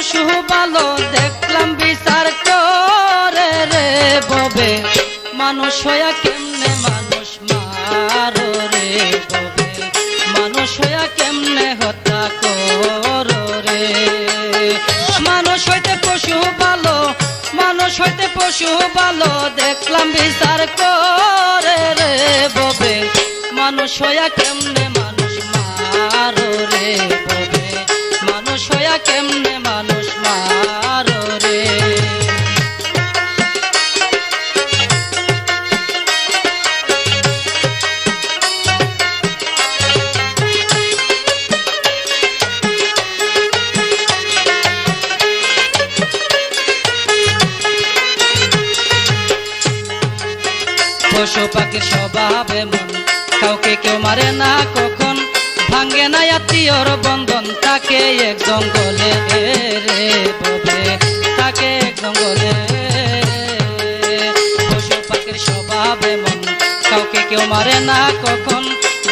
পশু ভালো দেখলাম বিচার করে রে ববে মানুষ হইয়া কেমনে মানুষ মারো রে ববে মানুষ হইয়া কেমনে হত্যা করো রে মানুষ হইতে পশু ভালো মানুষ হইতে পশু ভালো দেখলাম বিচার করে রে ববে মানুষ হইয়া কেমনে মানুষ মারো রে ববে মানুষ হইয়া কেমনে মানুষ মারো রে পশু পাখির স্বভাব এমন কাউকে কেউ মারে না কখন ভাঙ্গে না আত্মীয়র বন্ধন তাকে এক জঙ্গলে রে ববে তাকে এক জঙ্গলে পশু পাখির স্বভাব এমন কাউকে কেউ মারে না কখন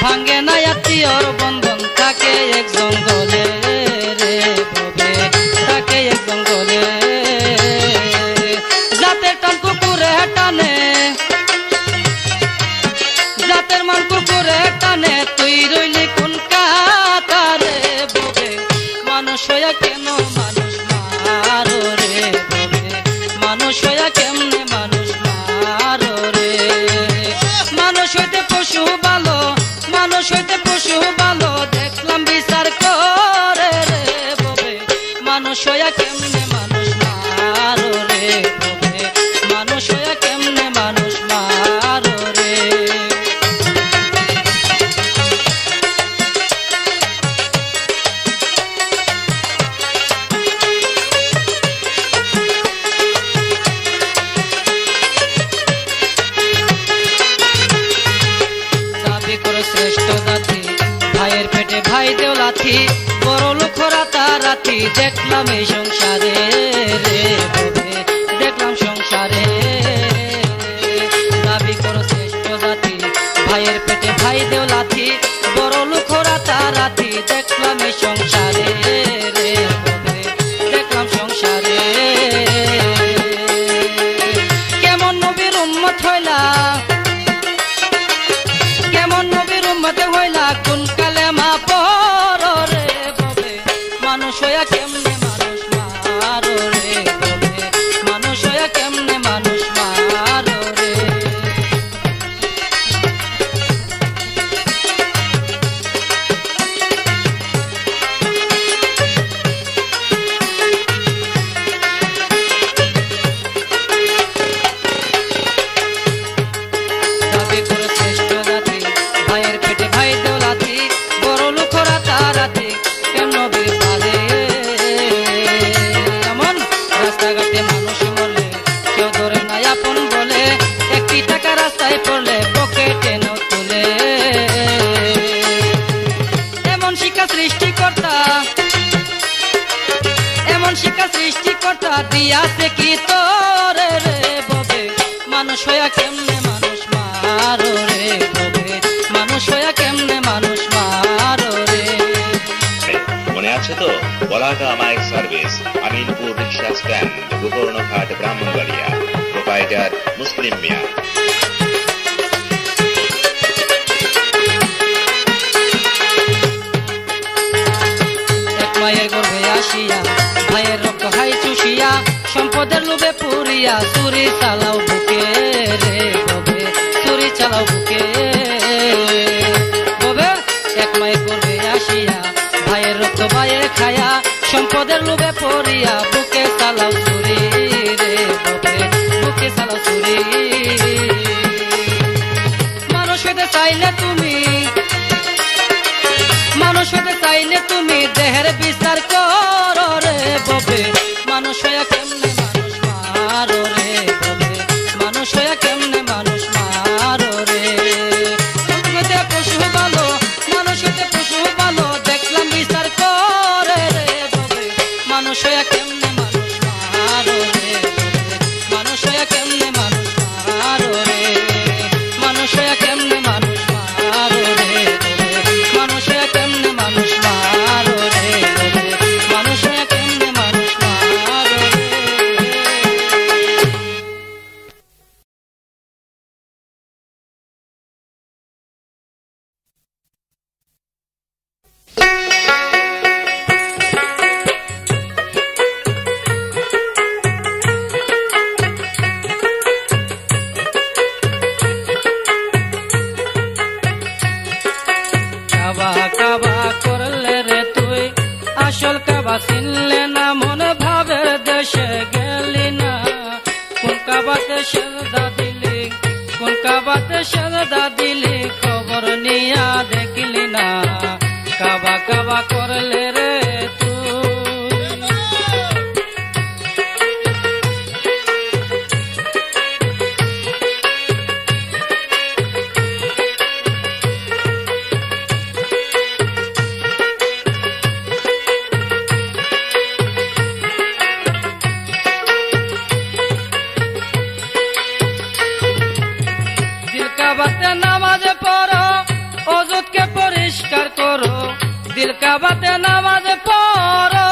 ভাঙ্গে না আত্মীয়র বন্ধন তাকে এক জঙ্গলে রে ববে তাকে এক জঙ্গলে জাতের টান কুকুরে টানে জাতের মান কুকুরে টানে তুই রইলি কোন কাতারে ববে মানুষ হইয়া কেন মানুষ মারো রে ববে মানুষ হইয়া কেমনে মানুষ মারো রে মানুষ হইতে পশু ভালো মানুষ হইতে পশু ভালো দেখলাম বিচার করে রে ববে মানুষ হইয়া কেমনে মানুষ মারো রে ববে মানুষ হইয়া কেমনে মানুষ মারো রে শ্রেষ্ঠ জাতি ভাইয়ের পেটে ভাই দেও লাথি বড় লোক রাতারাতি দেখলাম এই সংসারে রে ববে দেখলাম সংসারে দাবি করো শ্রেষ্ঠ জাতি ভাইয়ের পেটে ভাই দেও লাথি বড় লোক রাতারাতি দেখলাম এই সংসারে রে ববে দেখলাম সংসারে কেমন নবীর উম্মত হইলা মতে হইলা কোন কালেমা পড়ো রে ববে মানুষ হইয়া কেমনে মানুষ মারো রে ববে মানুষ হইয়া কেমনে মানুষ মারো রে দাবি করে শ্রেষ্ঠ জাতি ভাইয়ের পেটে ভাই দেও লাথি বড় লোক রাতারাতি কেমন বিপারে এমন রাস্তাঘাটে মানুষ মরলে কেউ ধরে না আপন বলে একটি টাকা রাস্তায় পড়লে পকেটে নাও তুলে এমন শিক্ষা সৃষ্টিকর্তা দিয়াছে কি তোরে রে ববে মানুষ হইয়া কেমনে মানুষ মারো রে ববে মানুষ হইয়া কেমনে মানুষ মারো রে মনে আছে তো বলাকা মাইক সার্ভিস আমিনপুর রিক্সা স্ট্যান্ড গোকর্ণঘাট ব্রাহ্মণবাড়িয়া প্রোপাইটার মুসলিম মিয়া এক মায়ের গর্ভে আসিয়া ভাইয়ের রক্ত হাই চুষিয়া সম্পদের লোভে পুরিয়া চুরি চালাও বুকে রে ববে চুরি চালাও বুকে ববে এক মায়ের গর্ভে আসিয়া ভাইয়ের রক্ত ভাইয়ে খায়া সম্পদের লোভে পড়িয়া বুকে চালাও চুরি রে ববে বুকে চালাও চুরি মানুষ হইতে চাইলে তুমি মানুষ হইতে চাইলে তুমি দেহের বিচার করো রে ববে মানুষ হইয়া কেমনে মানুষ মারো রে ববে মানুষ হইয়া কেমনে মানুষ মারো রে পশু ভালো মানুষ হইতে পশু ভালো দেখলাম বিচার করে রে ববে মানুষ হইয়া কেমনে মানুষ মারো রে মানুষ হইয়া কেমনে মানুষ মারো রে মানুষ হইয়া কেমনে মানুষ মারো রে মানুষ হইয়া কেমনে মানুষ মারো রে মানুষ হইয়া কেমনে মানুষ কাবা কাবা করলে রে তুই আসল কাবা চিনলে না মনে ভাবের দেশে গেলি না কোন কাবাতে সেজদা দিলি কোন কাবাতে সেজদা দিলি খবর নিয়া দেখলি না কাবা কাবা করলে রে কাবাতে নামাজ পড়ো অযুতকে পরিষ্কার করো দিল কাবাতে নামাজ পড়ো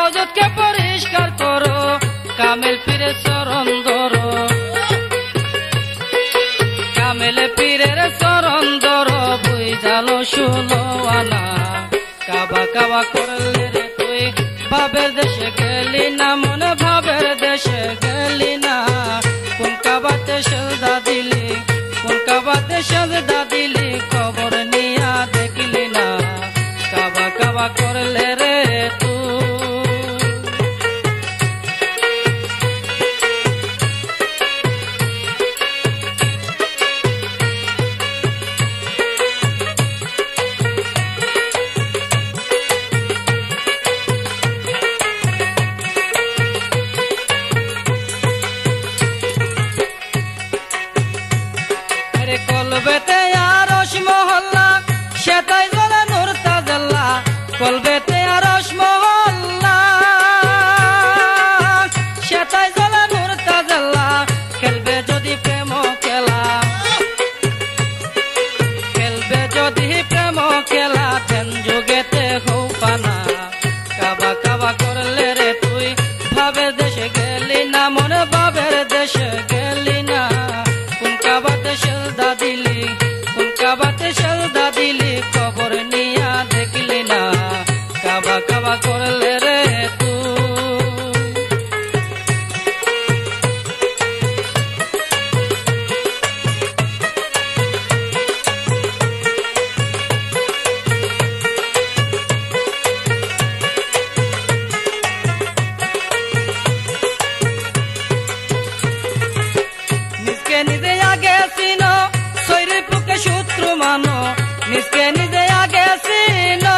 অযুতকে পরিষ্কার করো কামেল পীরের চরণ ধরো কামেল পীরের চরণ ধরো বুই জালো শুনো আনা কাবা কাবা করলে রে তুই ভাবের দেশে গেলি না মনে ভাবের দেশে গেলি না কোন কাবাতে সেজদা দিলি কোন কাবাতে সেজদা দিলি খবর নিয়া দেখলি না কাবা কাবা করলে রে তুই কলবেতে আরশ মহল্লা সেটাই জ্বলে নূর তাজাল্লা কলবেতে আরশ মহল্লা সেটাই জ্বলে নূর তাজাল্লা খেলবে যদি প্রেম খেলা খেলবে যদি প্রেম খেলা তেন যুগেতে হৌপানা কাবা কাবা করলে রে তুই ভাবের দেশে গেলি না মনে ভাবের দেশে গেলি না কোন কাবাতে সেজদা দিলি কোন কাবাতে সেজদা দিলি খবর নিয়া দেখলি না কাবা কাবা করলে রে তুই নিজকে নিজে আগে চিনো শরীর পুকে শত্রু মানো নিজকে নিজে আগে চিনো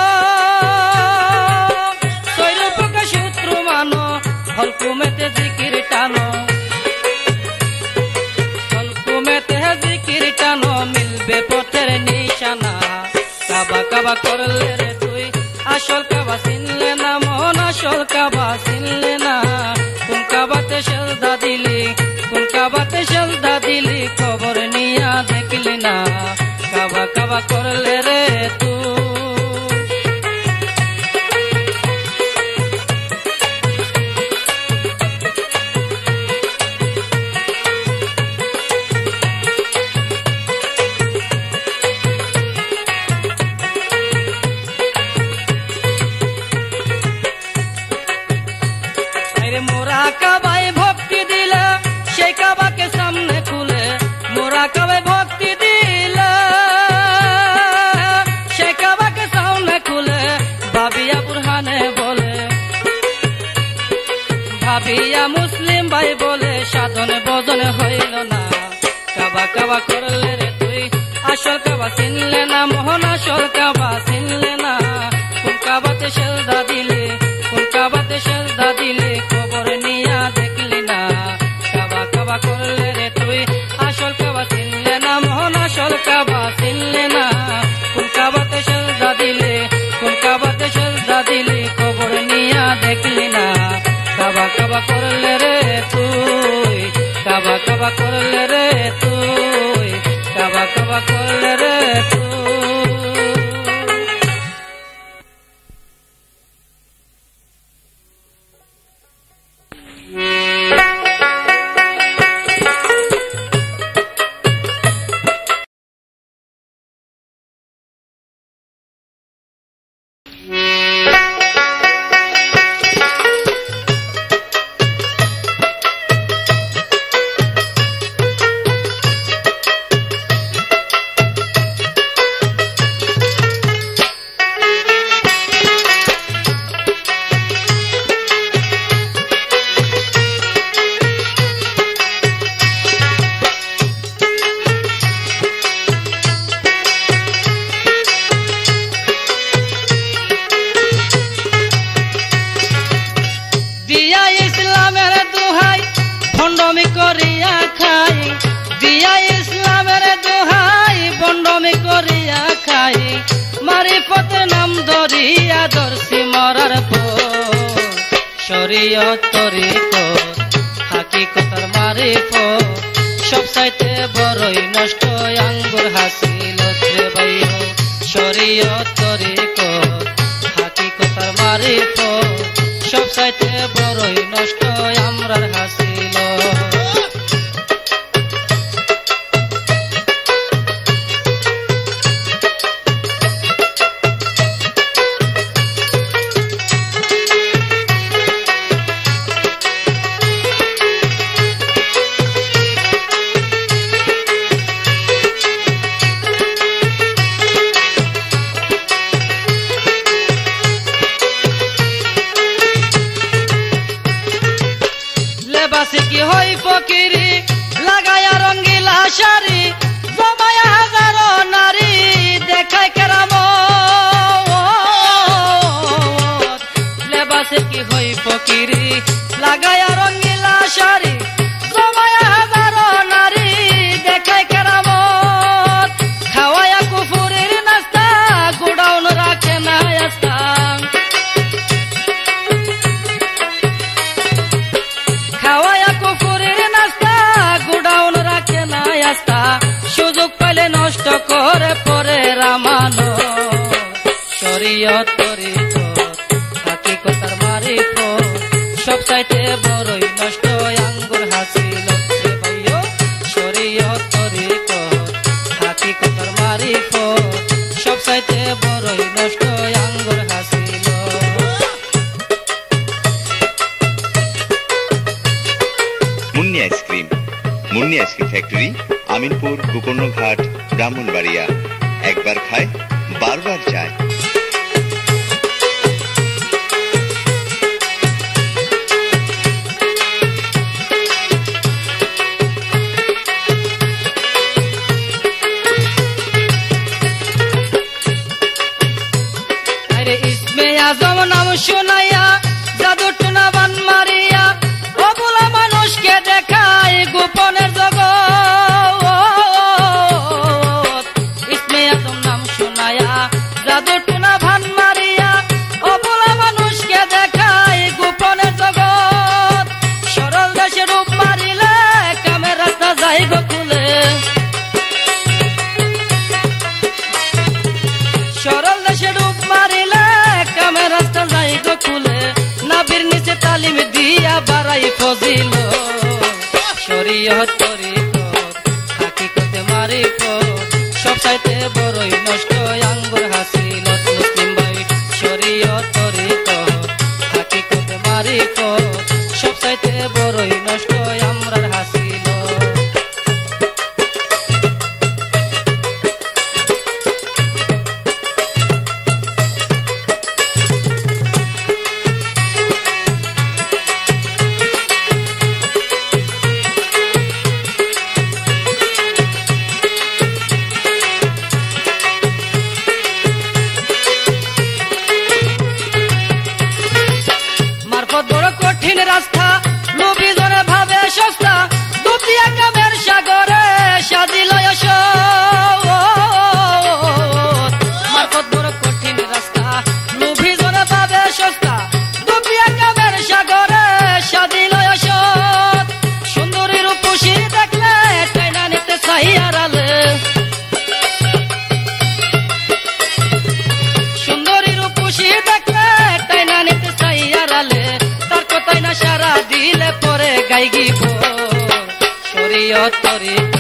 শরীর পুকে শত্রু মানো হলকুমেতে জিকির টানো হলকুমেতে জিকির টানো মিলবে পথের নিশানা কাবা কাবা করলে রে তুই আসল কাবা চিনলে না মন আসল কাবা চিনলে না কোন কাবাতে সেজদা দিলি কোন কাবাতে সেজদা দিলি খবর নিয়া দেখলি না কাবা কাবা করলে রে তুই মোরা কাবায় ভক্তি দিলে সেই কাবাকে সামনে খুলে মোরা কাবায় ভক্তি দিলে সেই কাবাকে সামনে খুলে ভাবিয়া বুরহানে বলে ভাবিয়া মুসলিম ভাই বলে সাধনে বদনে হইল না কাবা কাবা করলে রে তুই আসল কাবা চিনলে না মোহন আসল কাবা চিনলে না কোন কাবাতে সেজদা দিলে কোন কাবাতে সেজদা দিলে খবর নিয়া দেখলি না কাবা কাবা করলে রে তুই আসল কাবা চিনলে না মোহন আসল কাবা চিনলে না কোন কাবাতে সেজদা দিলে কোন কাবাতে সেজদা দিলে খবর নিয়া দেখলি না কাবা কাবা করলে রে তুই কাবা কাবা করলে রে তুই কাবা কাবা করলে রে তুই বন্ডমি করিয়া খাই দিয়া ইসলামের দোহাই বন্ডমি করিয়া খাই মারিফতের নাম ধরিয়া দর্শি মরার পর শরীয়ত তরিকত হাকিকতের মারিফত সব চাইতে বড়ই নষ্ট আঙ্গুর হাসিল রে ভাইও শরীয়ত তরিকত হাকিকতের মারিফত সব চাইতে বড়ই নষ্ট আমরার হাসিল বাসে কি হই ফকিরি লাগায়া রঙ্গিলা শাড়ি জমায়া হাজারো নারী দেখায় কেরামত লেবাসে কি হই ফকিরি লাগায়া রঙ্গিলা শাড়ি জমায়া হাজারো নারী দেখায় কেরামত খাওয়ায়া কুফুরির নাস্তা গুডাউন রাখে না আস্তা সুযোগ পেলে নষ্ট করে পরে রামানো শরীয়ত তরিকত হাকিকতের মারিফত সব চাইতে বড়ই নষ্ট আঙ্গুর হাসিল রে ভাইও শরীয়ত তরিকত হাকিকতের মারিফত সব চাইতে বড়ই নষ্ট আঙ্গুর হাসিল মুন্নি আইসক্রিম ফ্যাক্টরি আমিনপুর গোকর্ণঘাট ব্রাহ্মণবাড়িয়া একবার খায় বারবার যায় আরে ইসমে আজম নাম শোনাইয়া জাদু টুনা বান মারিয়া অবলা মানুষকে দেখায় গোপনের জগৎ ইসমে আজম নাম শোনাইয়া জাদু টুনা ভান মারিয়া অবলা মানুষকে দেখায় গোপনের জগৎ সরল দেশে রূপ মারিলে কামের রাস্তা যাই গো খুলে সরল দেশে রূপ মারিলে কামের রাস্তা যাই গো খুলে নাবির নিচে তালিম দিয়া বাড়াই ফজিল শরীয়ত তরিকত হাকিকতে মারিফত সব চাইতে বড়ই নষ্ট আঙ্গুর হাসিলত মুসলিম ভাই শরীয়ত তরিকত হাকিকতে মারিফত সব চাইতে বড়ই নষ্ট আমরার হাসিল কঠিন রাস্তা লোভী জনে ভাবে সস্তা দুটিয়া কামের সাগরে সাজিল মারফত বড় কঠিন রাস্তা লোভী জনে ভাবে সস্তা দুটিয়া কামের সাগরে সাজিল সুন্দরী রূপসী দেখলে টাইনা নিতে চাই আড়ালে সুন্দরী রূপসী দেখলে টাইনা নিতে চাই আড়ালে তাই না সারা দিলে পরে গাই গিব শরীয়ত তরিকত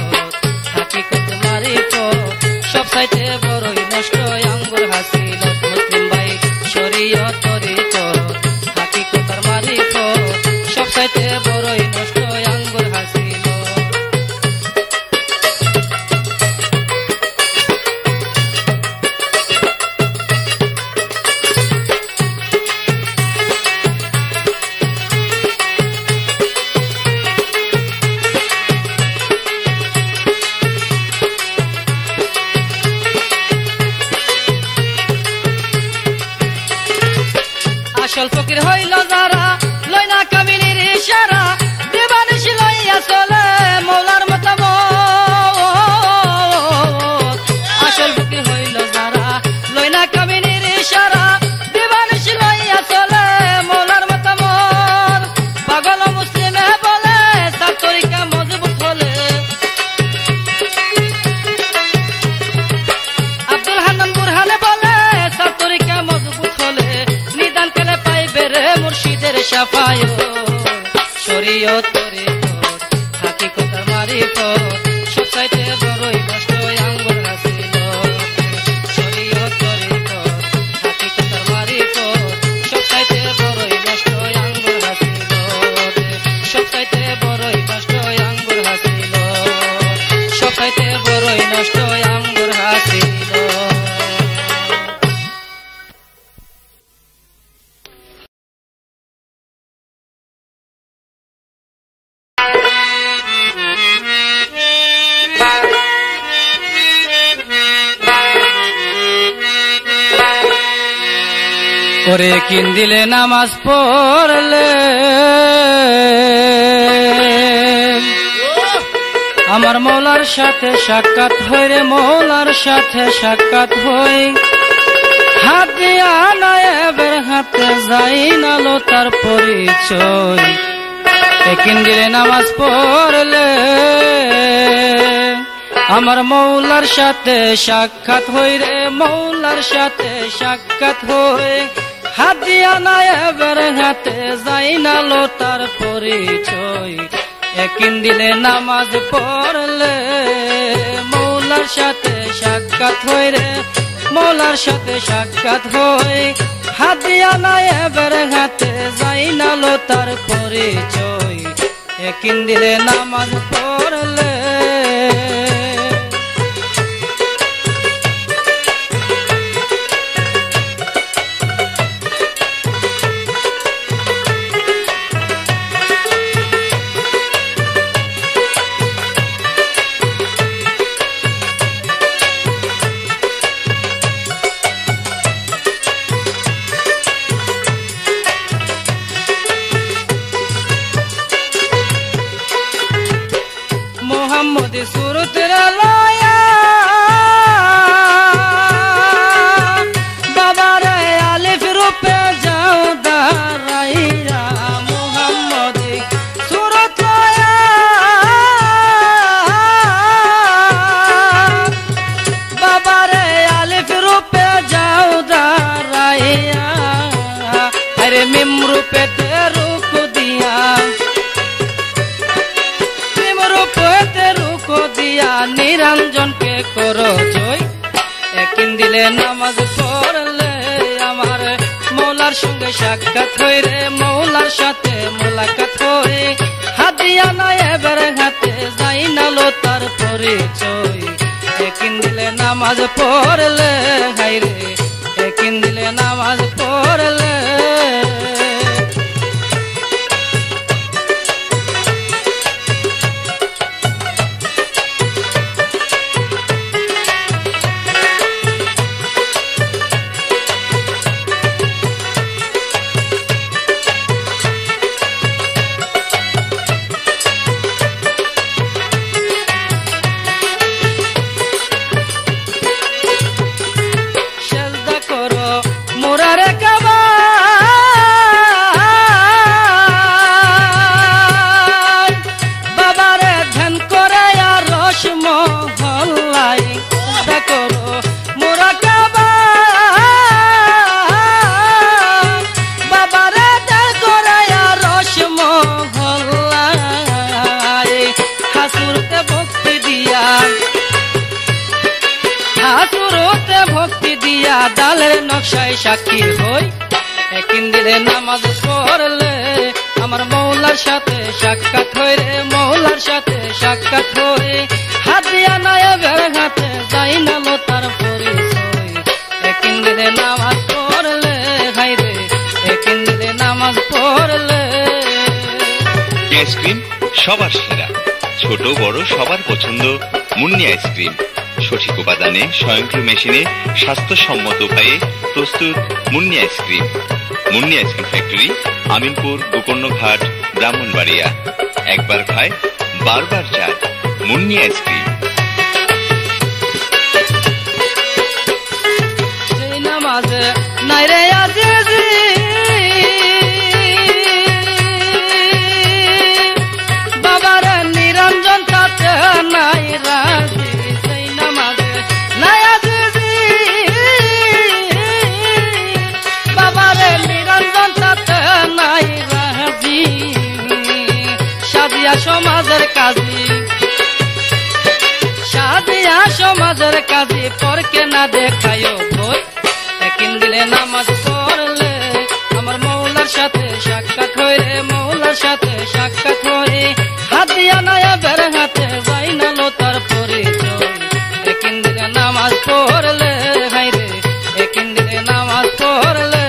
হাকিকত মারিফত সব চাইতে বড়ই নষ্ট আঙ্গুর হাসিলত মুসলিম ভাই শরীয়ত তরিকত হাকিকত মারিফত সব চাইতে বড়ই নষ্ট আঙ্গুর হাসিল আসল ফকির হইল যারা লইনা কামিনীর ইশারা দেবানিশি লইয়া সাফায় শরীয়ত তরিকত হাকিকতার মারিফত সবচাইতে বড়ই নষ্ট আঙ্গুর হাসিল শরীয়ত তরিকত হাকিকতার মারিফত সবচাইতে বড়ই নষ্ট আঙ্গুর হাসিল সবচাইতে বড়ই নষ্ট আঙ্গুর হাসিল সবচাইতে বড়ই নষ্ট আঙ্গুর হাসিল। ওরে কিন্দিলে নামাজ পড়লে আমার মৌলার সাথে সাক্ষাৎ হই রে মৌলার সাথে সাক্ষাৎ হই হাত দিয়া নায়েবের হাতে যাই নালো তার পরিচয় কিন্দিলে নামাজ পড়লে আমার মৌলার সাথে সাক্ষাৎ হই রে মৌলার সাথে সাক্ষাৎ হই হাত দিয়া নায়েবের হাতে যাই নালো তার পরিচয় একিন দিলে নামাজ পড়লে মৌলার সাথে সাক্ষাৎ হই রে মৌলার সাথে সাক্ষাৎ হই হাত দিয়া নায়েবের হাতে যাই নালো তার পরিচয় একিন দিলে নামাজ পড়লে। মোহাম্মদ সুরতের লয়া বাবার আলিফ রূপে যাও দাঁড়াইয়া মোহাম্মদ সুরত লয়া বাবার আলিফ রূপে যাও দাঁড়াইয়া আরে মিম রূপে রুক দিয়া নিরঞ্জনকে করো জয় একিন দিলে নামাজ পড়লে আমার মৌলার সঙ্গে সাক্ষাৎ হই রে মৌলার সাথে মোলাকাত হই হাত দিয়া নায়েবের হাতে যাই নালো তার পরিচয় একিন দিলে নামাজ পড়লে হাই রে একিন দিলে নামাজ পড়লে। ডালের নকশায় সাক্ষী হই একিন দিলে নামাজ পড়লে আমার মৌলার সাথে সাক্ষাৎ হই রে মৌলার সাথে সাক্ষাৎ হই হাত দিয়া নায়েবের হাতে যাই নালো তার পরিচয় একিন দিলে নামাজ পড়লে হাই রে একিন দিলে নামাজ পড়লে। আইসক্রিম সবার সেরা ছোট বড় সবার পছন্দ মুন্নি আইসক্রিম সঠিক উপাদানে স্বয়ংক্রিয় মেশিনে স্বাস্থ্যসম্মত উপায়ে প্রস্তুত মুন্নি আইসক্রিম ফ্যাক্টরি আমিনপুর গোকর্ণঘাট ব্রাহ্মণবাড়িয়া একবার খায় বারবার চায় মুন্নি আইসক্রিম। সেই নামাজে নাই রে আজিজি বাবার নিরঞ্জন তাতে নাই রাজি সেই নামাজে নাই আজিজি বাবার নিরঞ্জন তাতে নাই রাজি সমাজের কাজী, সাদিয়া সমাজের কাজী, পরকে না দেখায়ও ভয়। একদিন দিলে নামাজ পড়লে আমার মৌলার সাথে সাক্ষাৎ হয় রে, মৌলার সাথে সাক্ষাৎ হয়। হাত দিয়া নায়েবের হাতে যাই না লো তার পরিচয়। একদিন দিলে নামাজ পড়লে হাই রে, একদিন দিলে নামাজ পড়লে।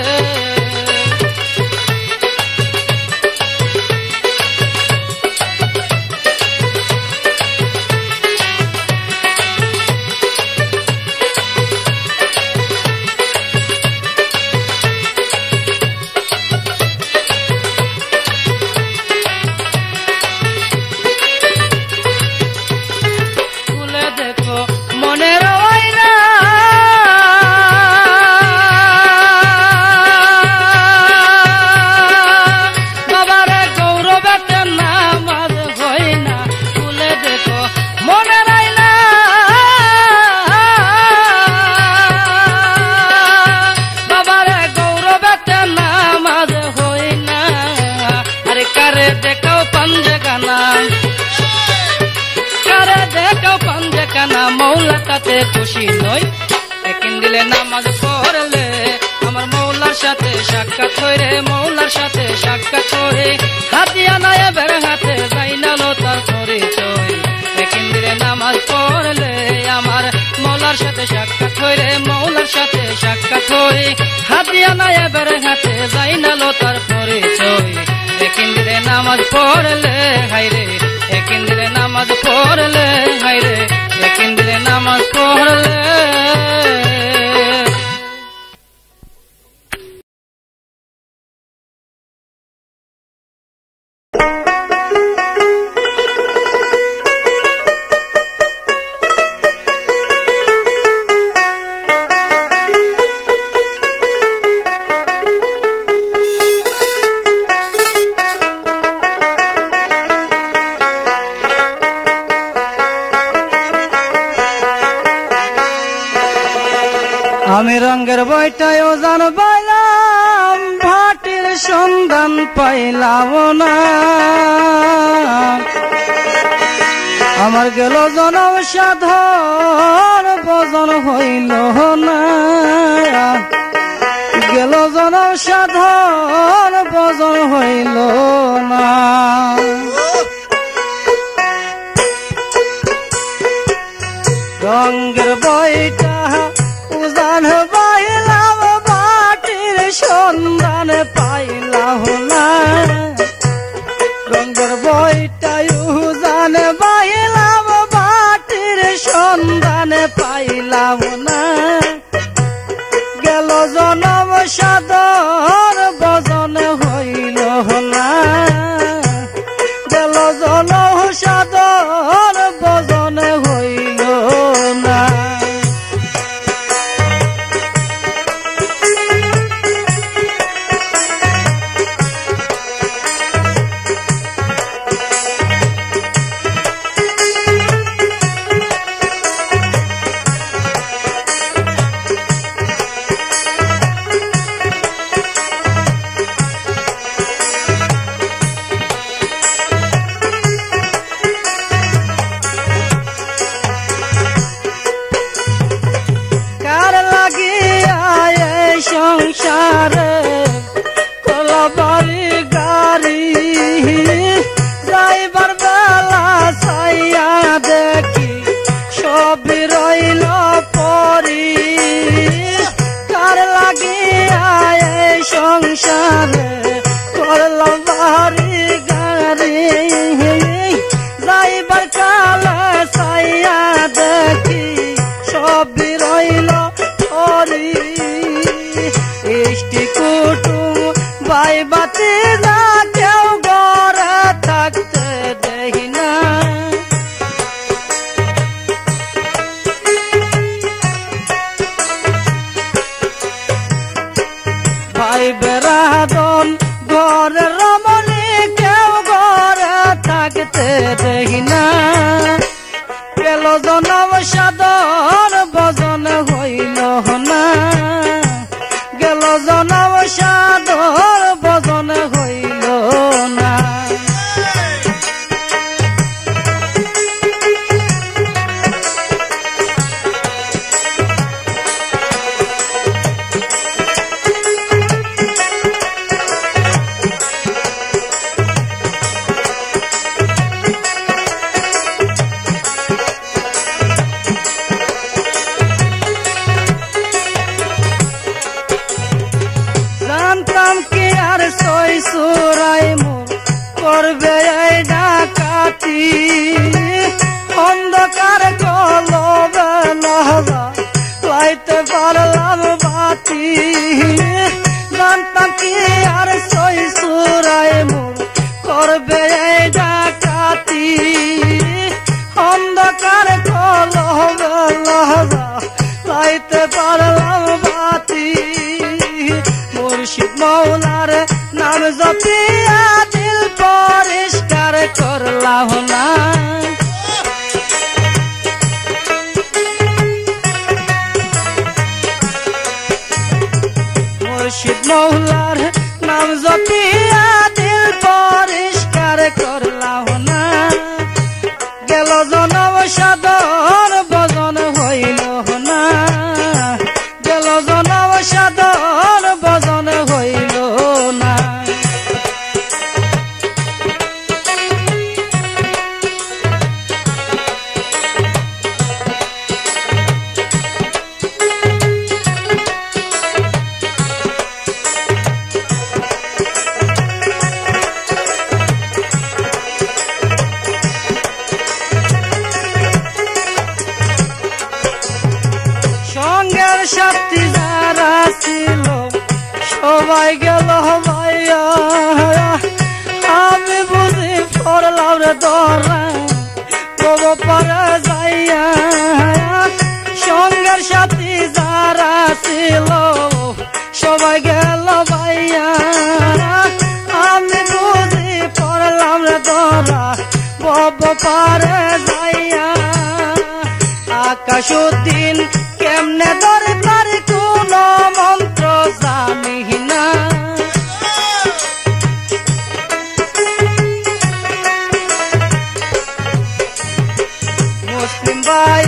মৌলা তাতে খুশি নয়। একদিন দিলে নামাজ পড়লে আমার মৌলার সাথে সাক্ষাৎ হয় রে, মৌলার সাথে সাক্ষাৎ হয়। হাতিয়া নায়েবের হাতে যাই না লো তার পরিচয়। একদিন দিলে নামাজ পড়লে আমার মৌলার সাথে সাক্ষাৎ হয় রে, মৌলার সাথে সাক্ষাৎ হয়। হাতিয়া নায়েবের হাতে যাই না লো তার পরিচয়। একদিন দিলে নামাজ পড়লে হাই রে, একদিন দিলে নামাজ পড়লে হাই রে, একদিন দিলে নামাজ পড়লে। আমি রঙের বইটায় ওজন পাইলাম, ভাটির সন্ধান পাইলাম না। আমার গেল জনম সাধন বজন হইল না, গেল জনম সাধন বজন হইল না। রঙের বইটা উজান পাইলাম, বাটির সন্ধান পাইলাম না। রঙের বইটাই উজান পাইলাম, বাটির সন্ধান পাইলাম না। গেল জনম সাধন বজন হইল না, গেল জনম সাধন বজন হইল না। সংসারে কলাবাড়ি গাড়ি যাইবার বেলা চাইয়া দেখি সবই রইল পরি। কার লাগিয়া এই সংসারে কলাবাড়ি গাড়ি যাইবার কালে চাইয়া দেখি সবই রইল পরি। ইষ্টি কুটুম ভাই বাতি না কেউ ঘরে থাকতে দেই না। ভাই বেড়াদন ঘরে রমণী কেউ ঘরে থাকতে দেই না। গেল জনম সাধন বজন হইল না, গেল জনম সাধন বজন হইল না। ধরা প্রভু পরে যাইয়া সঙ্গের সাথী যারা ছিল সবাই গেল ভাইয়া আমি বুঝি পড়লাম রে ধরা প্রভু পরে যাইয়া আকাশুদ্দিন কেমনে ধরে তার কোন মন্ত্র জানি না মুসলিম ভাই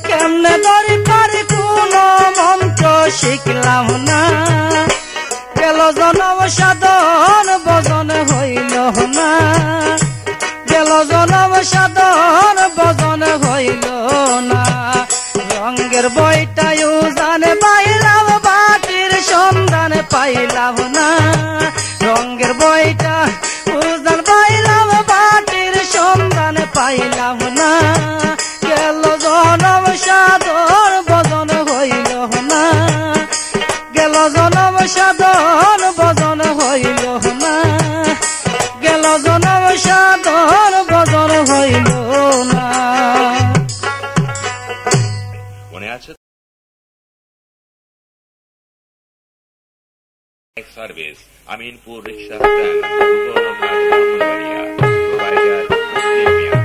কেমনে ধরে তার কোন মন্ত্র শিখলাম না গেল জনম সাধন ভজন হইল না গেল জনম সাধন ভজন হইল না রঙের বইটাও জানে পাইলাম বাটির সন্ধান পাইলাম না রঙের বইটা উজান পাইলাম বাটির সন্ধান পাইলাম না গেল জনম সাধন ভজন হইল না গেল জনম সাধন ভজন হইল না গেল জনম সাধন ভজন হইল না মনে আছে সার্ভিস আমিনপুর রিক্সা স্ট্যান্ড ব্রাহ্মণবাড়িয়া প্রোভাইডার মুসলিম মিয়া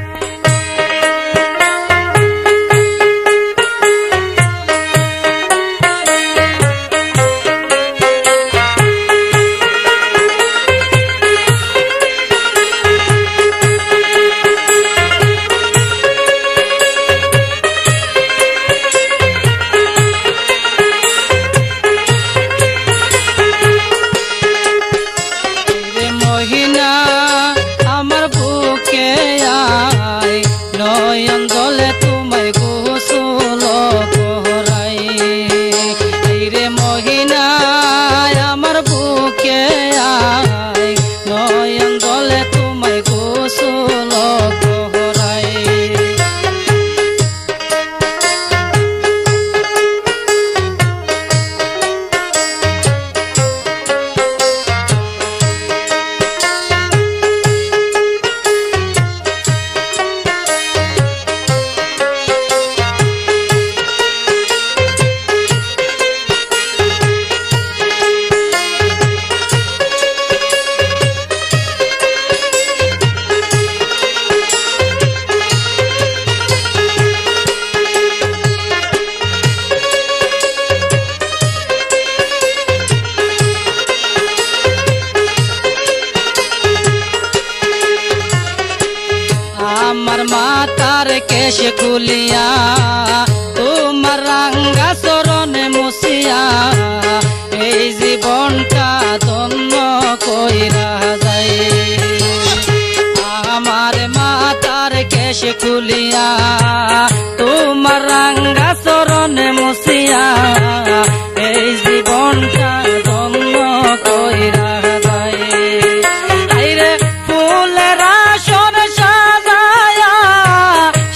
কেশ কুলিয়া তোমার রাঙ্গা চরণে মুছিয়া এই জীবনটা ধন্য কইরা যায় আমার মাতার কেশ কুলিয়া তোমার রাঙ্গা চরণে মুছিয়া এই জীবনটা ধন্য কইরা যায় আইরে ফুলের আসন সাজায়া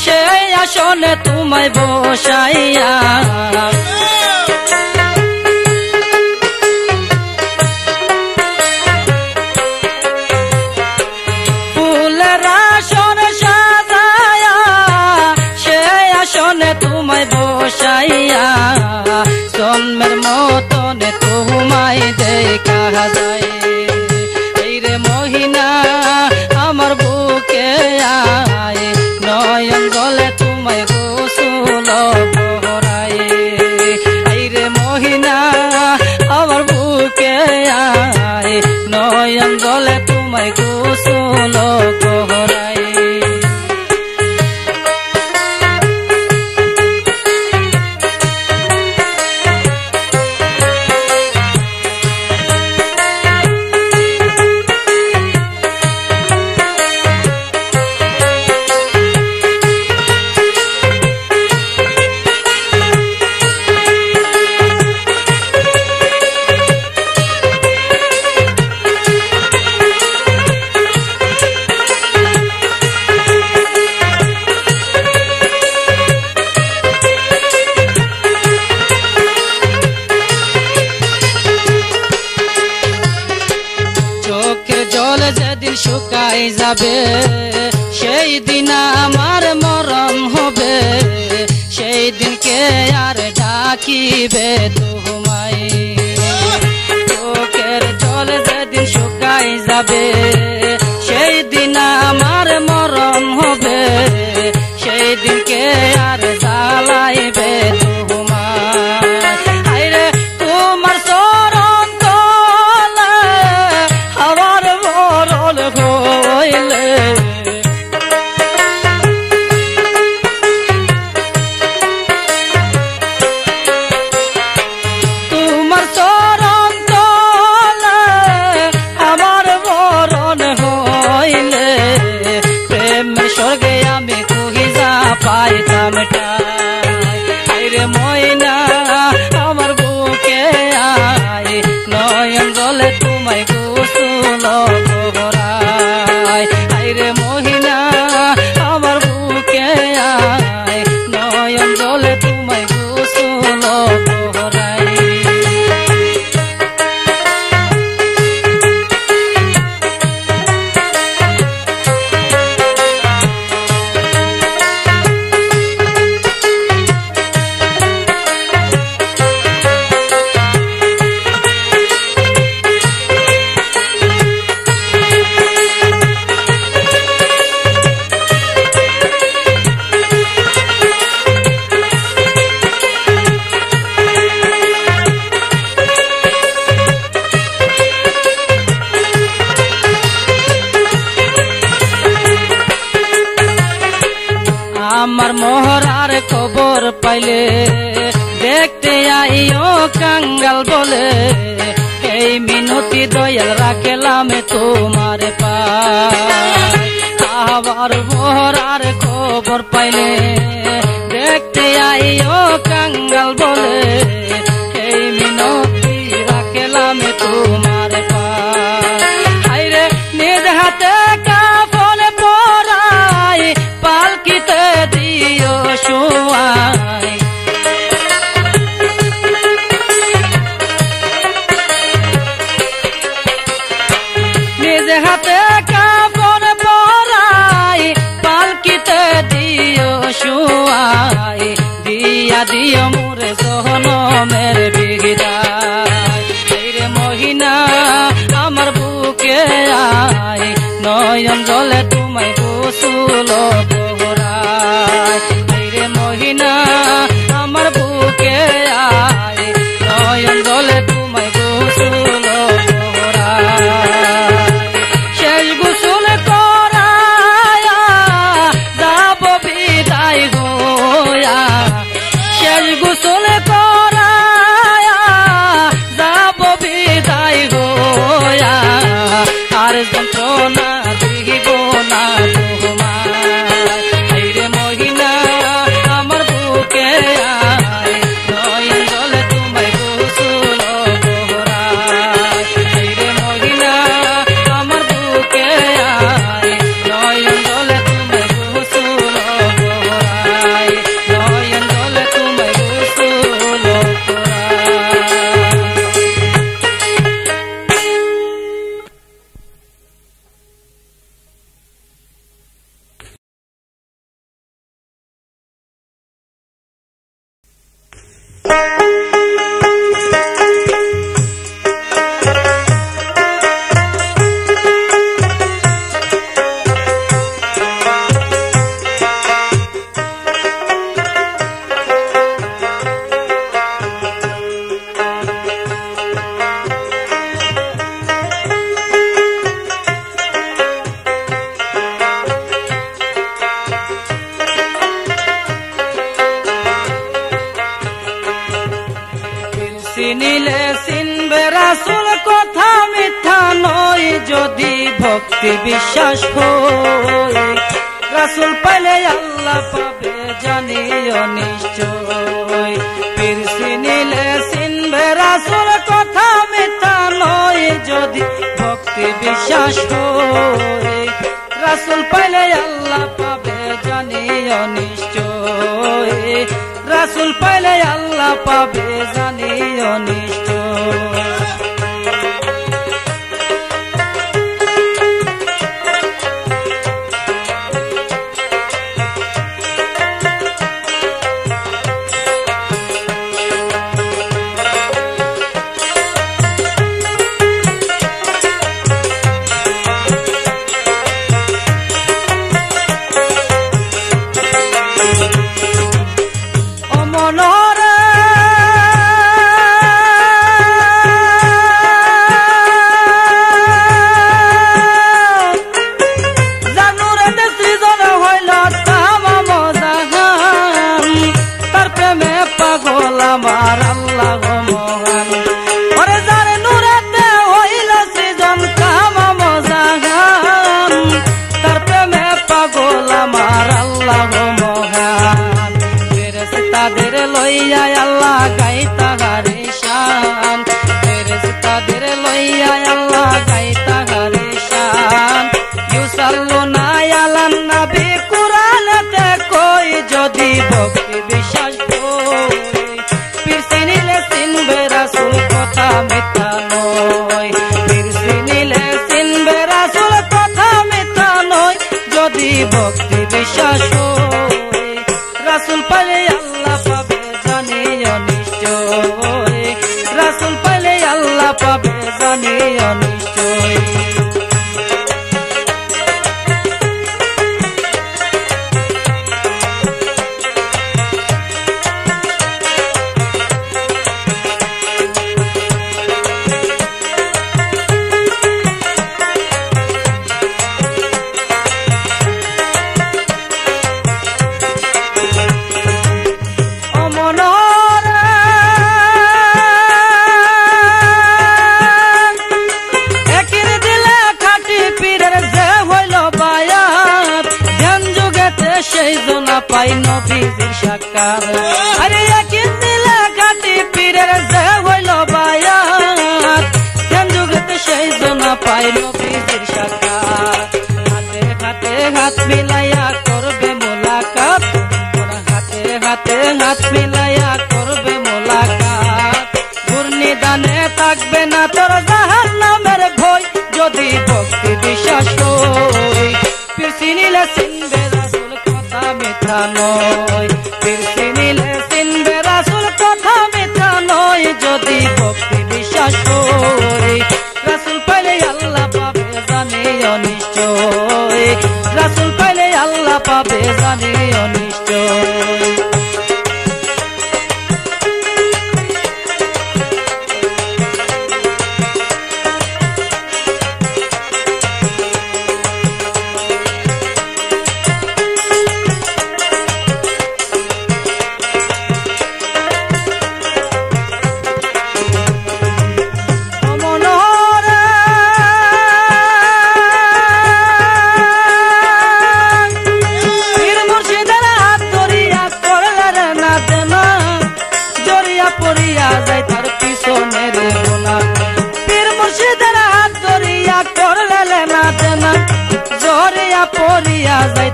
সেই আসনে তোমায় বসাইয়া ফুলের আসন সাজায়া সেই আসনে তোমায় বসাইয়া জন্মের মতনে তোমায় দেখা যায় এই রে মহিনা আমার বুকে আয় নয়ন জলে তোমায় গোসল ভরায় এই রে মহিনা আমার বুকে আয় নয়ন জলে তোমায় গোসল ভরায় শুকাই যাবে সে আমার মরণ হবে সেই দিনকে আর ডাকিবে তোমায় চোখের জল যেদিন শুকাই যাবে সেই দিন আমার মরণ হবে সেই দিনকে আর জ্বালাইবে তোমায় আইরে তোমার চরণ তলে আমার মরণ হইলে তোমার চরণ তলে আমার মরণ হইলে প্রেমের স্বর্গে আমি কহিজা পাইতাম রে ময়না আমার বুকে আয় নয়ন জলে তোমায় গোসল করাই রে মহিনা আমার বুকে আয় নয়ন জলে তোমায় গোসল করাই আমার মোহরার খবর পাইলে দেখতে আইও কাঙ্গাল বলে এই মিনতি দয়াল রাখলাম তোমার পায় আমার মোহরার খবর পাইলে দেখতে আইও কাঙ্গাল বলে এই মিনতি রাখলাম তোমার পায় আইরে নিজ হাতে কাফন পরাই পালকিতে দিও শোয়াই নিজ হাতে কাফন পরাই পালকিতে দিও শোয়াই দিয়া দিও মোরে জহনমের বিদায় রে মহিনা আমার বুকে আয় নয়ন জলে তোমায় গোসল করাই রে মহিনা আমার বুকে আয় নয়ন জলে তোমায় গোসল করাই শেষ গোসল করায়া যাব বিদায় হইয়া শেষ গোসল করায়া যাব বিদায় হইয়া আর যন্ত্রণা দিব না তোমার রে মহিনা আমার বুকে আয় নয়ন জলে তোমায় গোসল করাই রে মহিনা আমার বুকে আয় নয়ন জলে তোমায় গোসল করাই নয়ন জলে তোমায় গোসল করাই চিনিলে চিনবে রাসূল কথা মিথ্যা নয় যদি ভক্তি বিশ্বাস হয় রাসূল পাইলে আল্লাহ পাবে জানিও নিশ্চয় পীর চিনিলে চিনবে রাসূল কথা মিথ্যা নয় যদি ভক্তি বিশ্বাস হয় রাসূল পাইলে আল্লাহ পাবে জানিও নিশ্চয় রাসূল পাইলে আল্লাহ পাবে জানিও নিশ্চয় সেই জনা পাই নবীজির সাক্ষাৎ আরে একদিন দিলে ঘাটি পীরের যে হইল বায়াত ধ্যান যুগেতে সেই জনা পাই নবীজির সাক্ষাৎ হাতে হাতে হাত মিলাইয়া করবে মোলাকাত হাতে হাতে হাত মিলাইয়া করবে মোলাকাত ঘূর্ণিদানে থাকবে না তোর জাহান্নামের ভয় যদি ভক্তি বিশ্বাস হই পীর চিনিলে চিনবে রাসূল কথা মিথ্যা নয় পীর চিনিলে চিনবে রাসূল কথা মিথ্যা নয় যদি ভক্তি বিশ্বাস হই রাসূল পাইলে আল্লাহ পাবে জানি অনিশ্চয় রাসূল পাইলে আল্লাহ পাবে জানি অনিশ্চয়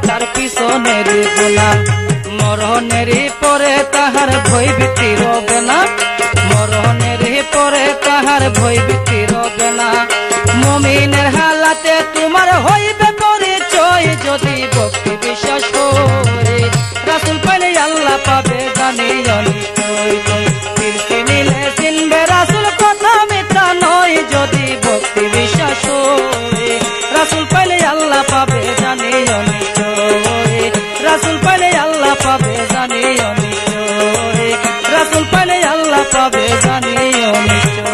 তার পিছনের গোলা মরণের পরে তাহার ভয় ভীতি রবে না মরণের পরে তাহার ভয় ভীতি রবে না মুমিনের হালাতে তোমার হইবে পরিচয় যদি ভক্তি বিশ্বাস করে রাসূল পাইলে আল্লাহ পাবে জানি অনিশ্চয় পীর চিনিলে চিনবে রাসূল কথা মিথ্যা নয় যদি ভক্তি বিশ্বাস করে রাসূল পাইলে আল্লাহ পাবে জানি অনিশ্চয় রাসূল পাইলে আল্লাহ পাবে জানি অনিশ্চয় রাসূল পাইলে আল্লাহ পাবে জানি অনিশ্চয়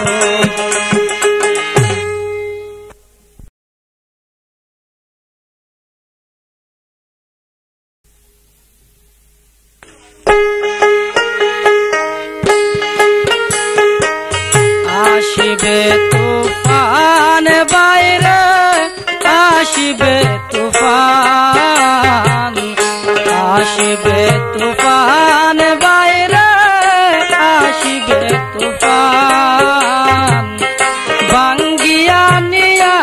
আসিবে তুফান বাইরে আসিবে তুফান আসিবে তুফান বাইরে আসিবে তুফান ভাঙ্গিয়া নিয়া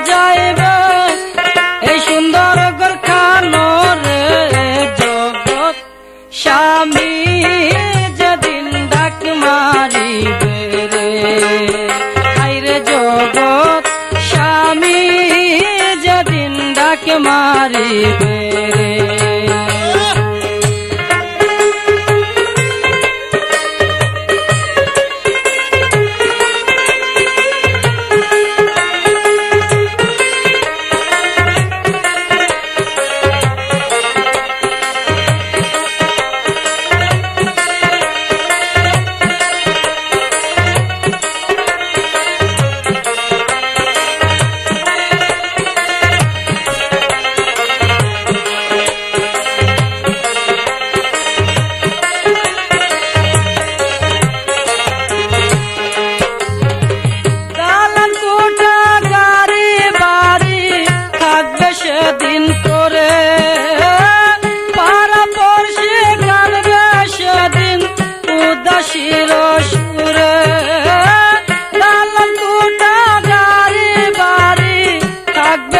যাইবে এই সুন্দর গোরখানরে জগৎ স্বামী যেদিন ডাক মারিবে রে আইরে জগৎ স্বামী যেদিন ডাক মারিবে রে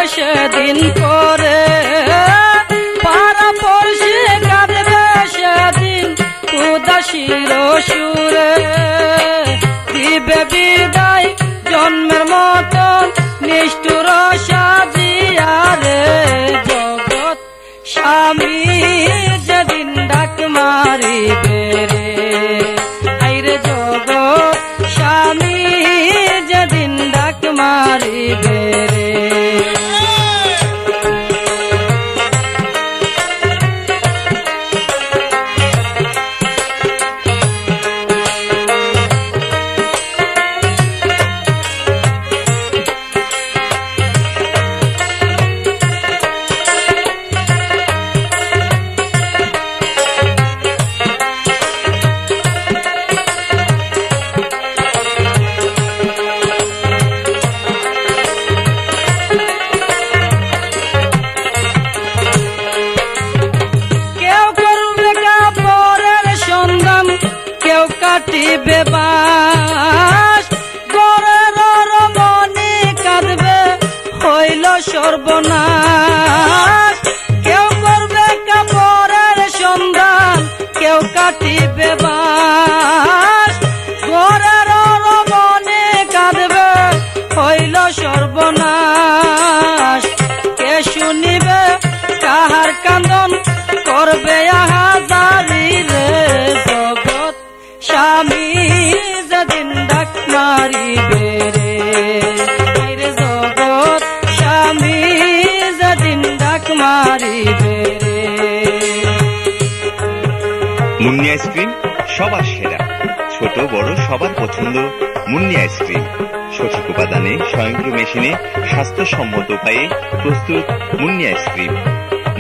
সেদিন করে পারা পড়শি কাঁদবে সেদিন উদাসীর সুরে দিবে বিদায় জন্মের মতন নিষ্ঠুর সাজিয়া রে জগৎ স্বামী যেদিন ডাক মারিবে রে আইরে জগৎ স্বামী যেদিন ডাক মারিবে রে কাটিবে বাস ঘরের রমণী কাঁদবে হইল সর্বনাশ কেউ করবে কাপড়ের সন্ধান কেউ কাটিবে বাস ঘরের রমণী কাঁদবে হইল সর্বনাশ কে শুনিবে কাহার কান্দন করবে আহাজারি রে জগৎ স্বামী যেদিন ডাক মারিবে রে জগৎ স্বামী যেদিন ডাক মারিবে রে। মুন্নি আইসক্রিম সবার সেরা, ছোট বড় সবার পছন্দ। মুন্নি আইসক্রিম সঠিক উপাদানে, স্বয়ংক্রিয় মেশিনে, স্বাস্থ্যসম্মত উপায়ে প্রস্তুত। Munni ice cream,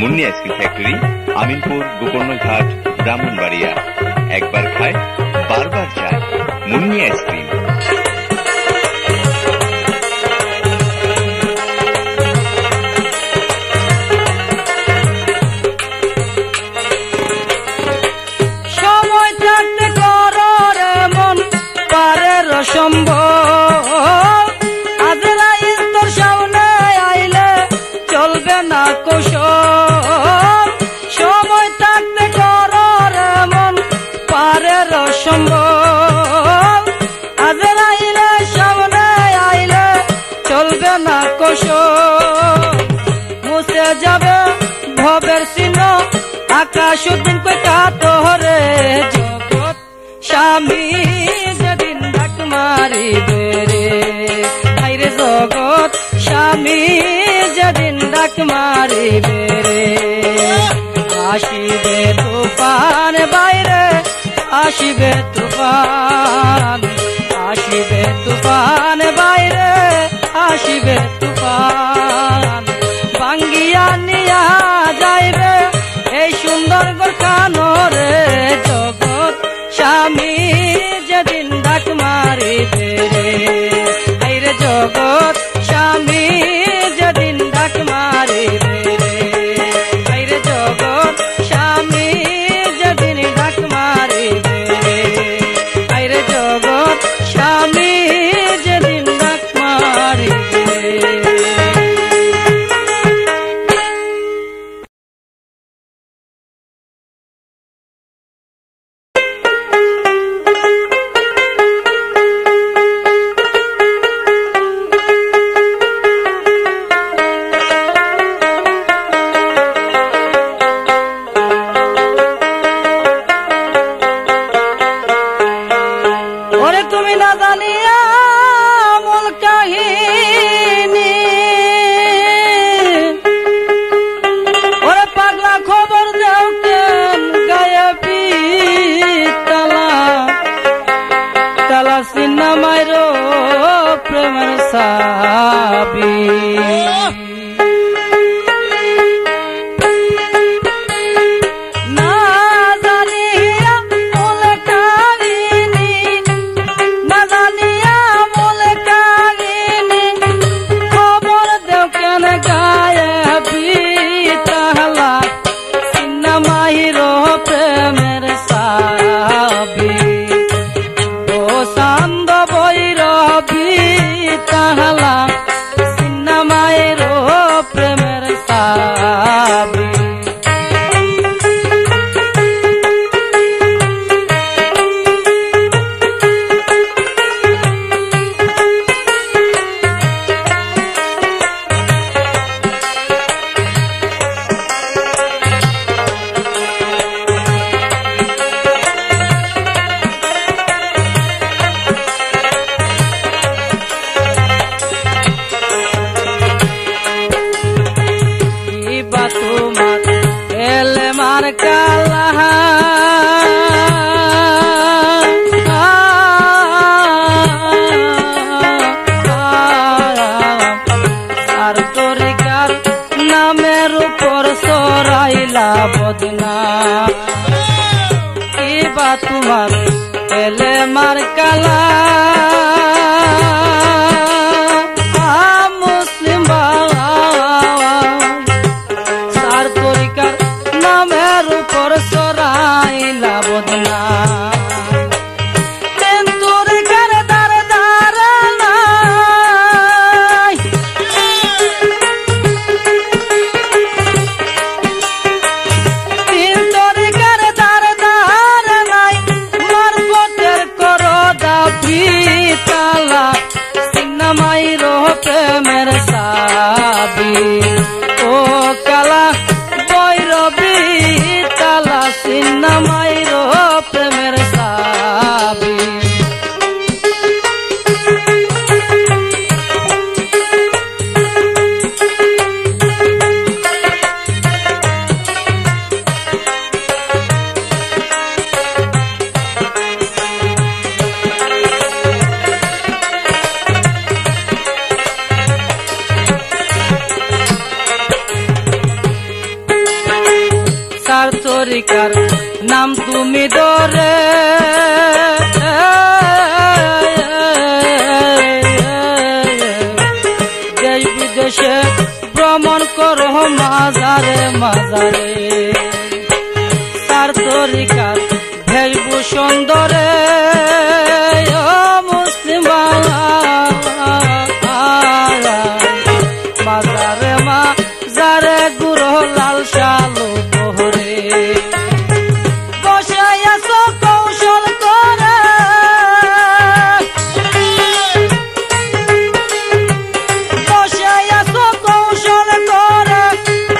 Munni ice cream factory, Aminpur, Gokarnaghat, Brahmanbaria. একবার খায় বারবার যায়। মুন্নি আইসক্রিম। সময় থাকতে করর মন পারের সম্ভব আজরাইল তোর সামনে আইলে চলবে না কৌশল সময় থাকতে করর মন পারের সম্ভব আজরাইলের সামনে আইলে চলবে না কৌশল মুছে যাবে ভবের চিহ্ন আকাশ দিন কই কাতরে জগৎ স্বামী যেদিন ডাক মারিবে রে আইরে জগৎ স্বামী যেদিন ডাক মারিবে রে আসিবে তুফান বাইরে আসিবে তুফান আসিবে তুফান বাইরে আসিবে তুফান ভাঙ্গিয়া নিয়া যাইবে এই সুন্দর গোরখানরে জগৎ স্বামী যেদিন ডাক মারিবে রে আইরে জগৎ স্বামী যেদিন ডাক মারিবে রে আইরে জগৎ স্বামী যেদিন ডাক মারিবে রে আইরে জগৎ স্বামী যেদিন ডাক মারিবে। ওরে তুমি না জানিয়া মূল কাহিনী ওরে পাগলা খবর দেও কেন গায়ে পিতালা তালা সিনেমায় রো প্রেমের সাবি তোমার এলে মার কালা মুসলিম সার তরিকার নামের উপর সরাইলা বদনা তার তরিকার নাম তুমি ধরে দেশ বিদেশে ভ্রমণ করো মাজারে মাজারে তার তরিকার ভেষভূষণ ধরে মুসলিম মাজারে মাজারে গুরু লাল শালু তোহরে বসে আছো কৌশল করে বসে আছো কৌশল করে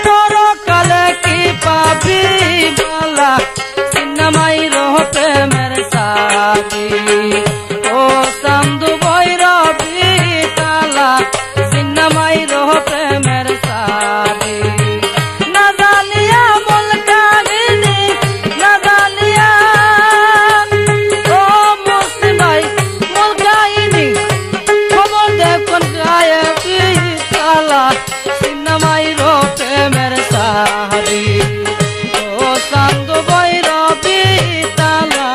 পরকালে কি পাবি বালা সিনেমাই রহ প্রেমের সাথী ও চান্দু ভৈরবী তালা সিনেমাই রহ প্রেমের সাথী না জানিয়া মূল কাহিনী না জানিয়া ও মুসলিম ভাই মূল কাহিনী খবর দেখুন গায়কি তালা সিনেমাই রহ প্রেমের সাথী ও চান্দু ভৈরবী তালা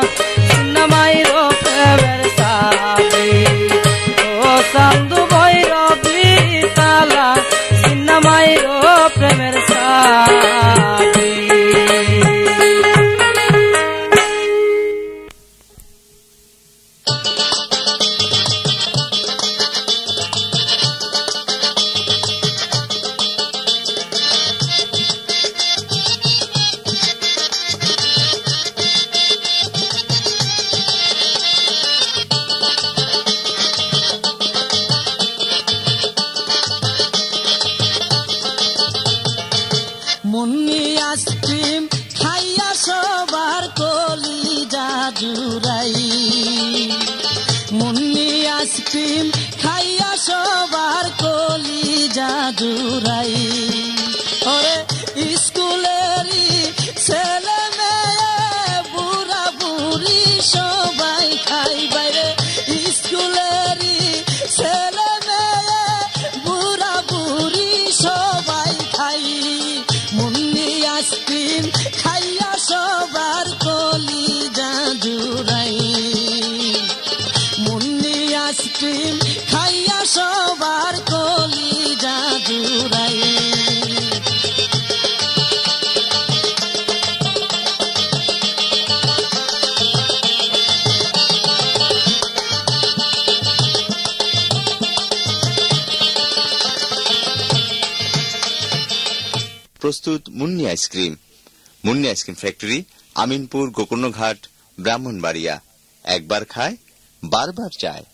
সিনেমাই রহ প্রেমের সাথী ও চান্দু ভৈরবী তালা সিনেমাই রহ প্রেমের সাথী মুন্নি আইসক্রিম খাইয়া সবার কলিজা জুড়াই মুন্নি আইসক্রিম খাইয়া সবার কলিজা জুড়াই ওরে স্কুলেরই ছেলে মেয়ে বুড়া বুড়ি সবাই খাই বাইরে স্কুলেরই ছেলে মেয়ে বুড়া বুড়ি সবাই খাই মুন্নি আইসক্রিম খাইয়া সবার কলিজা জুড়াই মুন্নি আইসক্রিম খাইয়া সবার কলিজা জুড়াই প্রস্তুত Munni ice cream. Munni ice cream factory, Aminpur, Gokarnaghat, Brahmanbaria. একবার খায় বারবার চায়।